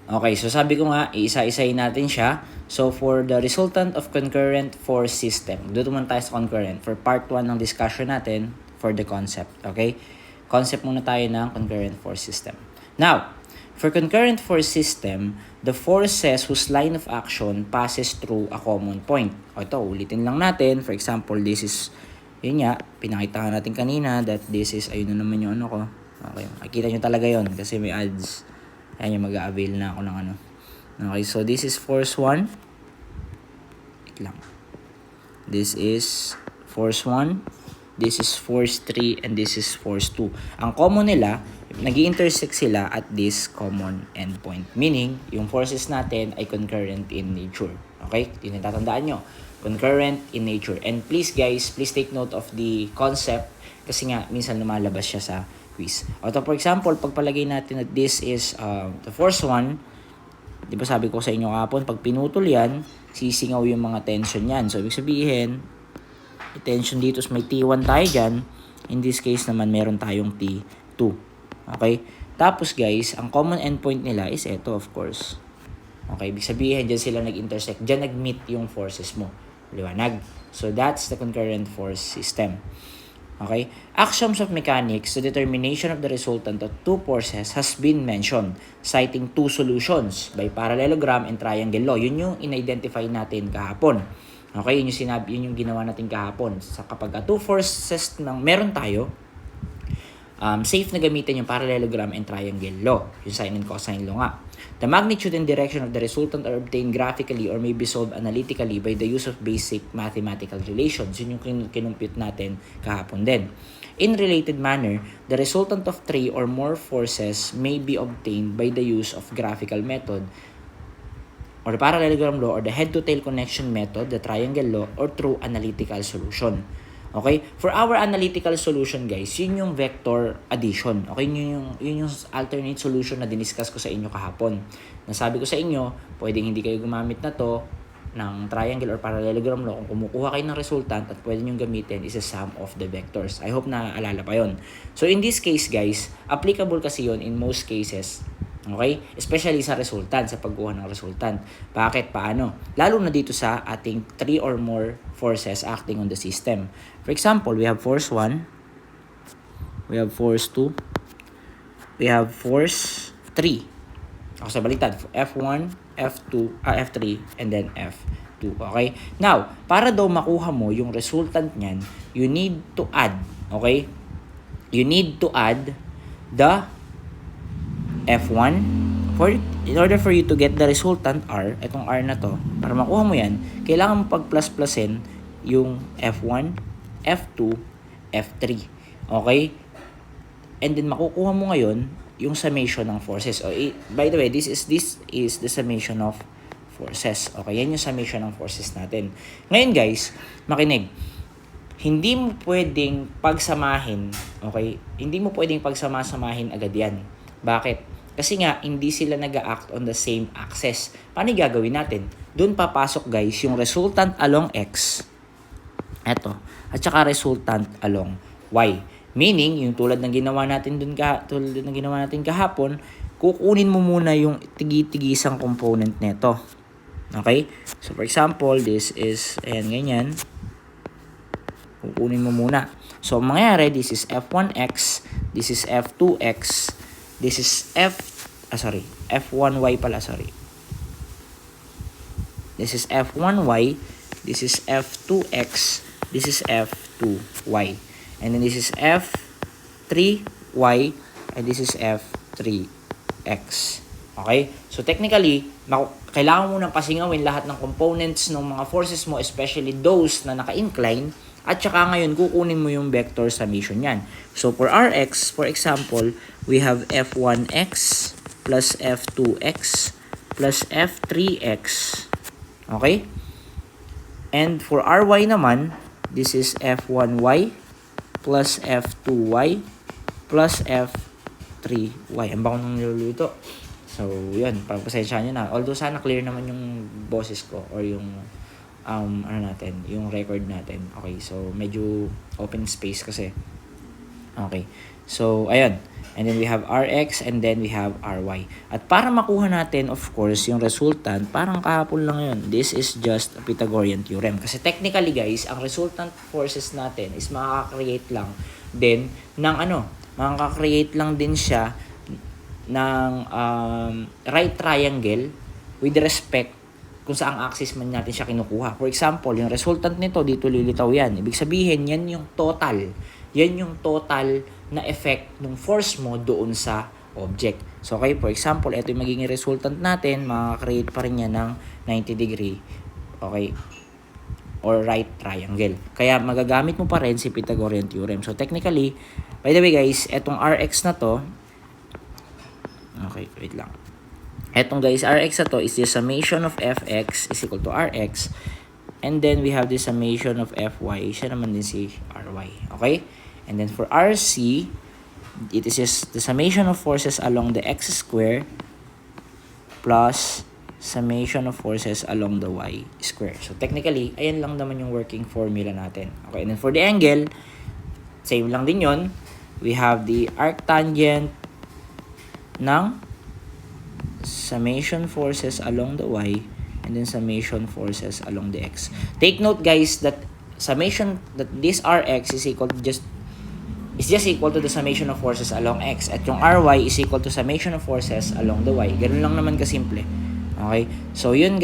Okay, so sabi ko nga, iisa-isayin natin siya. So, for the resultant of concurrent force system, dito man tayo sa concurrent. For part 1 ng discussion natin, for the concept, okay? Concept muna tayo ng concurrent force system. Now, for concurrent force system, the forces whose line of action passes through a common point. O ito, ulitin lang natin. For example, this is, yun nga, pinakita natin kanina that this is, ayun na naman yung ano ko. Okay, makikita nyo talaga yon kasi may ads. Ayan yung mag-a-avail na ako ng ano. Okay, so this is force 1. Wait lang. This is force 1. This is force 3. And this is force 2. Ang common nila, nag-intersect sila at this common endpoint. Meaning, yung forces natin ay concurrent in nature. Okay? Yun yung tatandaan nyo. Concurrent in nature. And please guys, please take note of the concept kasi nga, minsan lumalabas siya sa quiz. O to, for example, pagpalagay natin that this is the force 1, di ba sabi ko sa inyo kapon, pag pinutol yan, sisingaw yung mga tension yan. So, ibig sabihin, tension dito, may T1 tayo dyan. In this case naman, meron tayong T2. Okay? Tapos guys, ang common endpoint nila is ito, of course. Okay? Ibig sabihin, dyan sila nag-intersect. Dyan nag-meet yung forces mo. Liwanag. So, that's the concurrent force system. Okay? Axioms of mechanics, the determination of the resultant of two forces has been mentioned, citing two solutions by parallelogram and triangle law. Yun yung in-identify natin kahapon. Okay? Yun yung ginawa natin kahapon. Sa kapag two forces nang meron tayo, safe na gamitin yung parallelogram and triangle law. Yung sine and cosine law nga. The magnitude and direction of the resultant are obtained graphically or may be solved analytically by the use of basic mathematical relations. Yun yung kinumpute natin kahapon din. In related manner, the resultant of three or more forces may be obtained by the use of graphical method or the parallelogram law or the head-to-tail connection method, the triangle law, or through analytical solution. Okay? For our analytical solution, guys, yun yung vector addition. Okay? Yun yung alternate solution na diniscuss ko sa inyo kahapon. Nasabi ko sa inyo, pwedeng hindi kayo gumamit na to ng triangle or parallelogram law kung kumukuha kayo ng resultant at pwede nyo gamitin is a sum of the vectors. I hope na alala pa yon. So, in this case, guys, applicable kasi yon in most cases. Okay? Especially sa resultant, sa pagkuha ng resultant. Bakit? Paano? Lalo na dito sa ating 3 or more forces acting on the system. For example, we have force 1, we have force 2, we have force 3. Ako sa baliktad, F1, F2, F3, and then F2. Okay? Now, para daw makuha mo yung resultant niyan, you need to add, okay? You need to add the F1. In order for you to get the resultant R, itong R na to, para makuha mo yan, kailangan mo pag-plus-plusin yung F1, F2, F3. Okay? And then makukuha mo ngayon yung summation ng forces. By the way, this is the summation of forces. Okay? Yan yung summation ng forces natin. Ngayon guys, makinig. Hindi mo pwedeng pagsamahin, okay? Hindi mo pwedeng pagsama-samahin agad yan. Bakit? Kasi nga, hindi sila nag-act on the same axis. Paano gagawin natin? Doon papasok guys, yung resultant along X. Eto. At saka resultant along Y. Meaning, yung tulad ng ginawa natin kahapon, kukunin mo muna yung tigi-tigisang component nito. Okay? So, for example, this is, ayan, ganyan. Kukunin mo muna. So, mangyayari, this is F1X, this is F2X, this is F1Y pala, sorry. This is F1Y, this is F2X, this is F2Y. And then this is F3Y, and this is F3X. Okay? So technically, kailangan mo nang pasingawin lahat ng components ng mga forces mo, especially those na naka-incline, at saka ngayon, kukunin mo yung vector summation yan. So, for Rx, for example, we have F1x plus F2x plus F3x. Okay? And for Ry naman, this is F1y plus F2y plus F3y. Ang bango ng niluluto. So, yun. Pagpasensya nyo na. Although, sana clear naman yung boses ko or yung yung record natin. Okay, so medyo open space kasi. Okay. So, ayun. And then we have Rx and then we have Ry. At para makuha natin, of course, yung resultant, parang kahapon lang yun. This is just a Pythagorean theorem. Kasi technically guys, ang resultant forces natin is makaka-create lang din ng makaka-create lang din siya ng right triangle with respect kung saang axis man natin siya kinukuha. For example, yung resultant nito, dito lilitaw yan. Ibig sabihin, yan yung total. Yan yung total na effect ng force mo doon sa object. So, okay, for example, ito yung magiging resultant natin, makaka-create pa rin yan ng 90 degree. Okay? Or right triangle. Kaya, magagamit mo pa rin si Pythagorean theorem. So, technically, by the way guys, etong Rx na to, okay, wait lang. Etong guys, Rx na to is the summation of Fx is equal to Rx. And then, we have the summation of Fy. Siya naman din si Ry. Okay? And then, for Rc, it is just the summation of forces along the x square plus summation of forces along the y square. So, technically, ayan lang naman yung working formula natin. Okay? And then, for the angle, same lang din yon. We have the arctangent ng summation forces along the y and then summation forces along the x. Take note guys that this Rx is just equal to the summation of forces along x at yung Ry is equal to summation of forces along the y. Ganun lang naman kasimple. Okay? So yun guys.